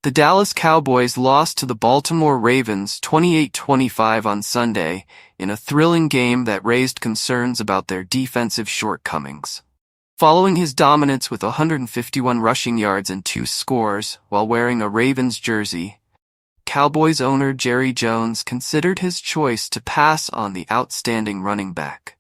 The Dallas Cowboys lost to the Baltimore Ravens 28-25 on Sunday in a thrilling game that raised concerns about their defensive shortcomings. Following his dominance with 151 rushing yards and 2 scores while wearing a Ravens jersey, Cowboys owner Jerry Jones considered his choice to pass on the outstanding running back.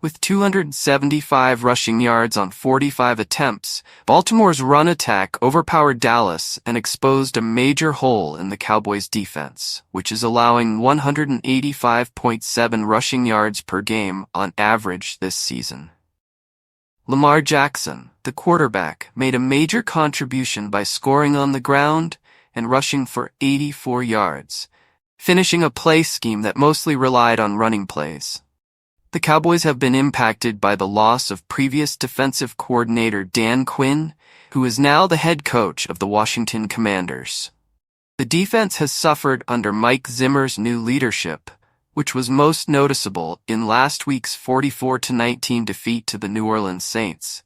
With 275 rushing yards on 45 attempts, Baltimore's run attack overpowered Dallas and exposed a major hole in the Cowboys' defense, which is allowing 185.7 rushing yards per game on average this season. Lamar Jackson, the quarterback, made a major contribution by scoring on the ground and rushing for 84 yards, finishing a play scheme that mostly relied on running plays. The Cowboys have been impacted by the loss of previous defensive coordinator Dan Quinn, who is now the head coach of the Washington Commanders. The defense has suffered under Mike Zimmer's new leadership, which was most noticeable in last week's 44-19 defeat to the New Orleans Saints,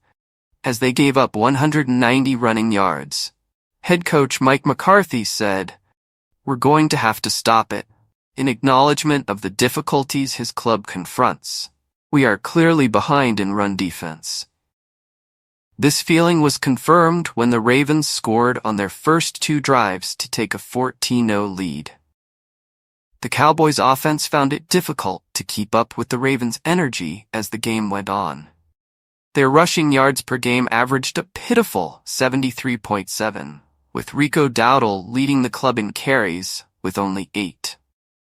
as they gave up 190 running yards. Head coach Mike McCarthy said, "We're going to have to stop it." In acknowledgement of the difficulties his club confronts. "We are clearly behind in run defense." This feeling was confirmed when the Ravens scored on their first 2 drives to take a 14-0 lead. The Cowboys' offense found it difficult to keep up with the Ravens' energy as the game went on. Their rushing yards per game averaged a pitiful 73.7, with Rico Dowdle leading the club in carries with only 8.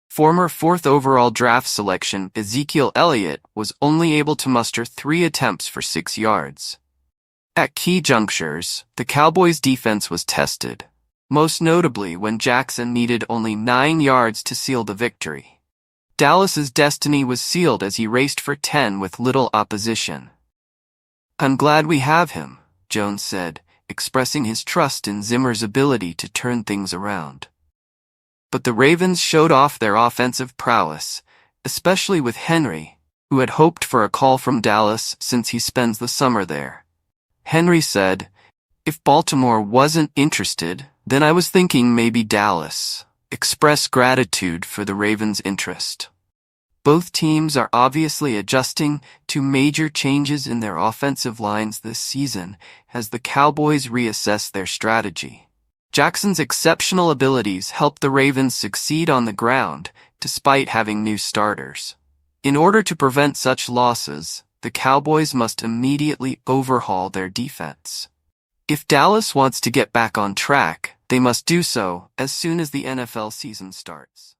Former 4th overall draft selection Ezekiel Elliott was only able to muster 3 attempts for 6 yards. At key junctures, the Cowboys' defense was tested, most notably when Jackson needed only 9 yards to seal the victory. Dallas's destiny was sealed as he raced for 10 with little opposition. "I'm glad we have him," Jones said, expressing his trust in Zimmer's ability to turn things around. But the Ravens showed off their offensive prowess, especially with Henry, who had hoped for a call from Dallas since he spends the summer there. Henry said, "If Baltimore wasn't interested, then I was thinking maybe Dallas." Express gratitude for the Ravens' interest. Both teams are obviously adjusting to major changes in their offensive lines this season as the Cowboys reassess their strategy. Jackson's exceptional abilities helped the Ravens succeed on the ground, despite having new starters. In order to prevent such losses, the Cowboys must immediately overhaul their defense. If Dallas wants to get back on track, they must do so as soon as the NFL season starts.